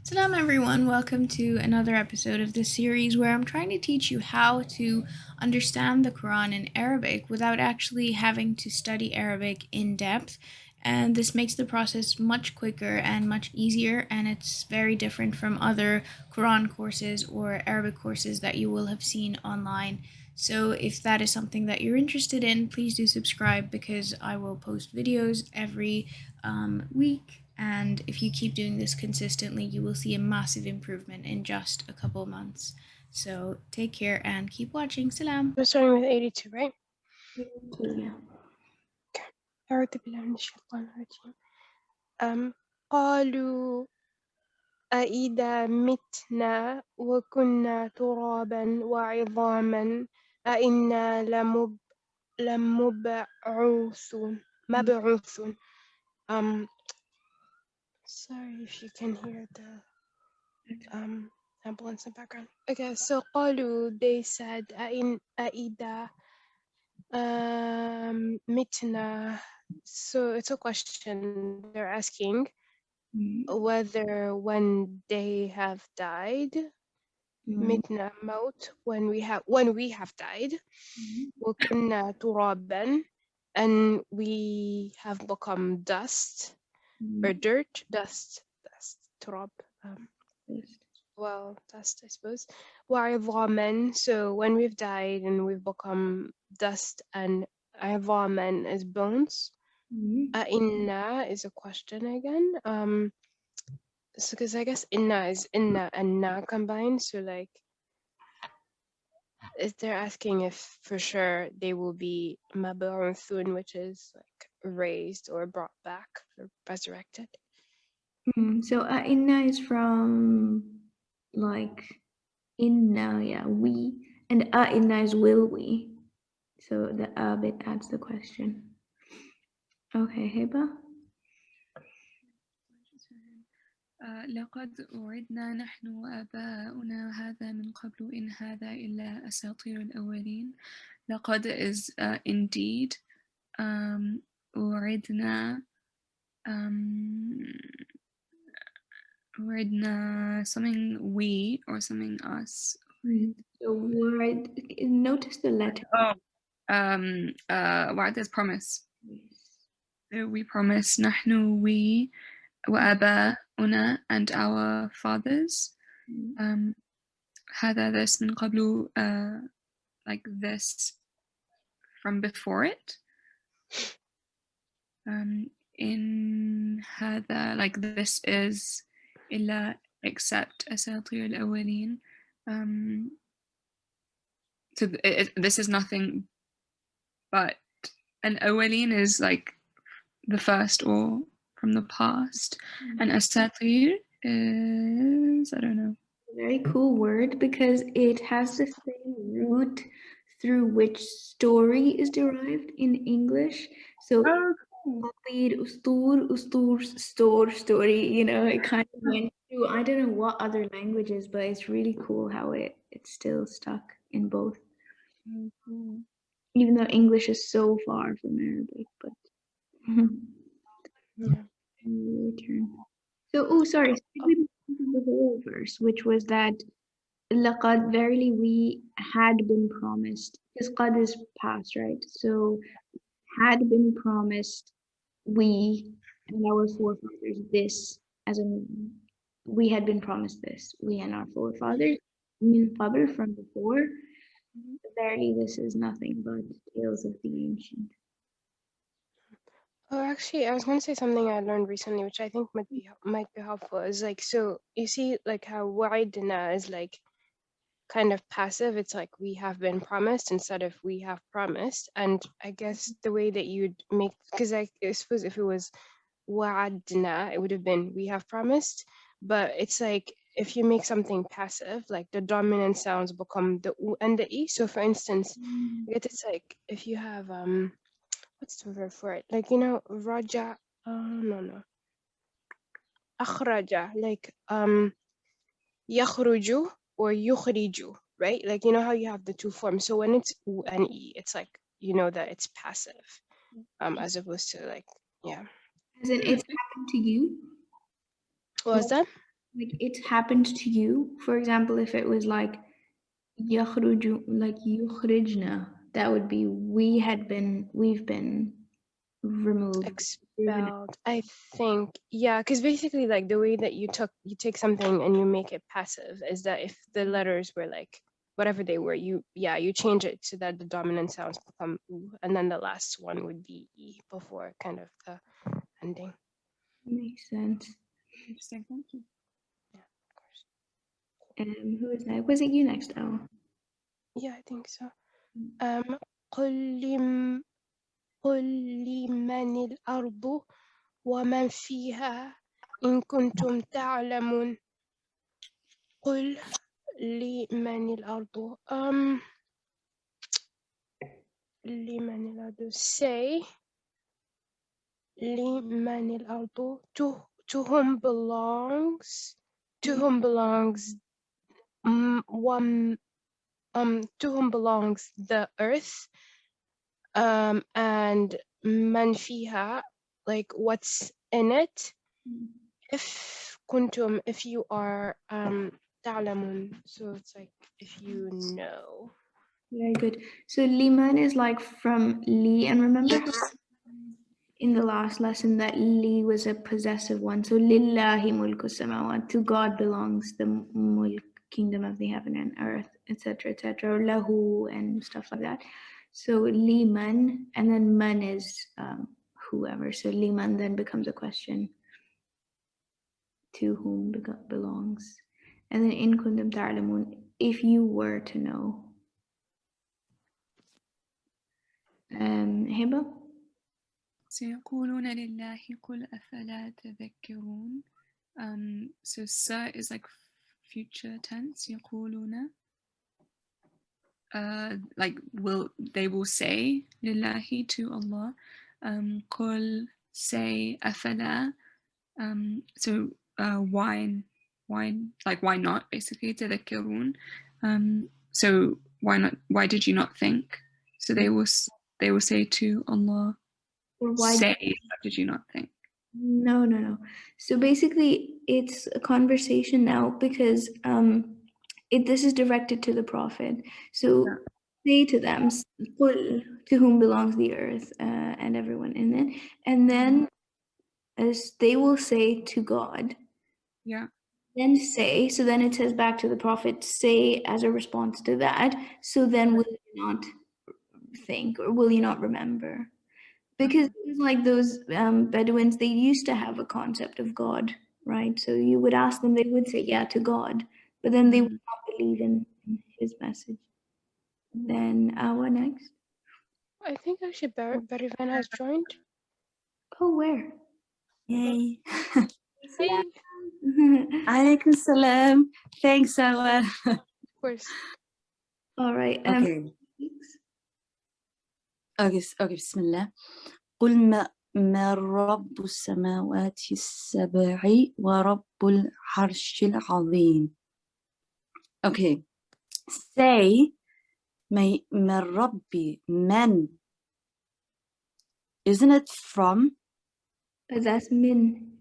Salam everyone, welcome to another episode of this series where I'm trying to teach you how to understand the Quran in Arabic without actually having to study Arabic in depth. And this makes the process much quicker and much easier, and it's very different from other Quran courses or Arabic courses that you will have seen online. So if that is something that you're interested in, please do subscribe because I will post videos every week. And if you keep doing this consistently, you will see a massive improvement in just a couple of months. So take care and keep watching. Salam. We're starting with 82, right? Yeah. أعوذ بالله من الشيطان الرجيم. قالوا أإذا متنا وكنا ترابا وعظاما أإنا لمبعوثون مبعوثون. Sorry if you can hear the ambulance in the background. Okay, so قالوا, they said أإذا mitna. So it's a question. They're asking whether when they have died, mitna maut, when we have died, وكنا ترابا, and we have become dust or dirt, dust, turab. Well, dust, I suppose. وعظاما, so when we've died and we've become dust, and عظاما is bones. Inna is a question again. So because I guess inna is inna and na combined, so like if they're asking if for sure they will be mab'uthun, which is like raised or brought back or resurrected. So inna is from like inna, yeah, we, and inna is will we. So the bit adds the question. Okay, Heba. لقد وعدنا نحن وآباؤنا هذا من قبل إن هذا إلا أساطير الأولين. لقد is indeed. وعدنا وعدنا something we or something us. So word, notice the letter. وعد is promise. So we promise نحن we وآباؤنا and our fathers. هذا this من قبل like this from before it. In هذا like this is إلا except أساطير الأولين. So this is nothing but an أولين is like the first or from the past, and أساطير is I don't know. Very cool word because it has the same root through which story is derived in English. So ustur, story, you know, it kind of went through, I don't know what other languages, but it's really cool how it's still stuck in both. Even though English is so far from Arabic, but return. So, sorry, the whole verse, which was that لقد, verily we had been promised, because qad is past, right? So had been promised we and our forefathers this, as in we had been promised this, we and our forefathers, min qabl, from before. Verily this is nothing but tales of the ancient. Oh, actually, I was going to say something I learned recently, which I think might be helpful. Is like, so you see, like how wa'idna is like kind of passive. It's like we have been promised instead of we have promised. And I guess the way that you'd make, because I suppose if it was wa'adna, it would have been we have promised. But it's like if you make something passive, like the dominant sounds become the u and the e. So for instance, I guess it's like if you have what's the word for it? Like, you know, raja, no. Akhraja, like yakhruju or yukhriju, right? Like, you know how you have the two forms. So when it's u and e, it's like, you know that it's passive, as opposed to like, yeah. As in, it's happened to you? What was that? like it's happened to you. For example, if it was like يخرج, like يخرجنا, that would be we've been removed, driven. Expelled. I think, yeah, because basically, like the way that you take something and you make it passive is that if the letters were like whatever they were, you change it so that the dominant sounds become u, and then the last one would be e before kind of the ending. Makes sense. Interesting. Thank you. Yeah, of course. Who is that? Was it you next, Elle? Yeah, I think so. قل لم قل لمن الأرض ومن فيها إن كنتم تعلمون. قل لمن الأرض. لمن الأرض. Say لمن الأرض. To whom belongs. To whom belongs. To whom belongs the earth. And man fiha, like what's in it. If kuntum, if you are ta'lamun, so it's like if you know. Very good. So liman is like from li, and remember how in the last lesson that li was a possessive one. So lillahi mulku samawat, to God belongs the mulk, kingdom of the heaven and earth, etc., etc., or lahu and stuff like that. So liman, and then man is whoever. So liman then becomes a question, to whom belongs, and then in kuntum ta'lamun, if you were to know. Hiba? سيقولون لله قل أفلا تذكرون. So sa is like future tense. يقولون. Like they will say lillahi, to Allah. قل, say, أفلا. So why not, basically, تذكرون. So why not? Why did you not think? So they will say to Allah, Or why? Say, what did you not think? No. So basically, it's a conversation now because this is directed to the Prophet. So say to them, "Qul," to whom belongs the earth and everyone in it, and then as they will say to God. Yeah. Then say, so then it says back to the Prophet, say as a response to that. So then will you not think, or will you not remember? Because it was like those Bedouins, they used to have a concept of God, right? So you would ask them, they would say, yeah, to God, but then they would not believe in his message. Then Awa next. I think actually Berivan has joined. Oh, where? Yay. Hey, Alaikum salam. Thanks, Awa. of course. All right. Okay. Okay, بسم الله. قل ما رب السماوات السبع ورب العرش العظيم. Okay. Say من ربي من. Isn't it from? That's min.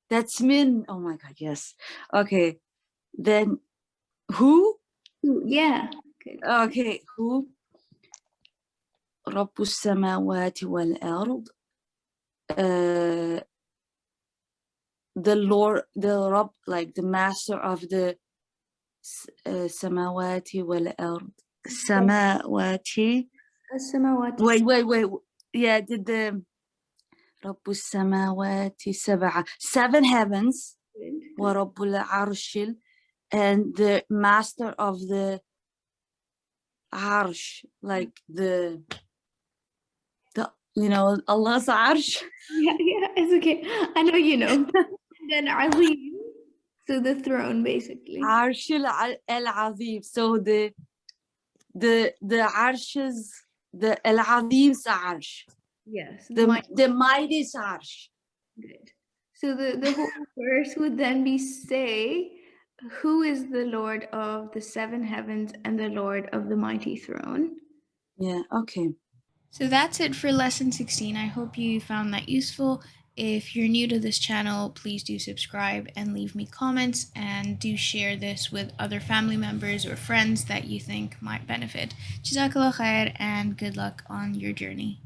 That's min. Oh my God, yes. Okay. Then who? Yeah. Good. Okay, who? رب السماوات والأرض. The Lord, the Rabb, like the master of the samawati wal ard. Samawati. Wait. Yeah, did the رب السماوات سبعة, 7 heavens. ورب العرش, and the master of the arsh, like the Allah's arsh. Yeah, it's okay. I know you know. Then Azim, so the throne, basically. Arsh al-Azim. So the arshes, the al-Azim's arsh. Yes. The mighty's arsh. Good. So the whole verse would then be say, who is the Lord of the 7 heavens and the Lord of the mighty throne? Yeah, okay. So that's it for lesson 16. I hope you found that useful. If you're new to this channel, please do subscribe and leave me comments, and do share this with other family members or friends that you think might benefit. Jazakallah khair and good luck on your journey.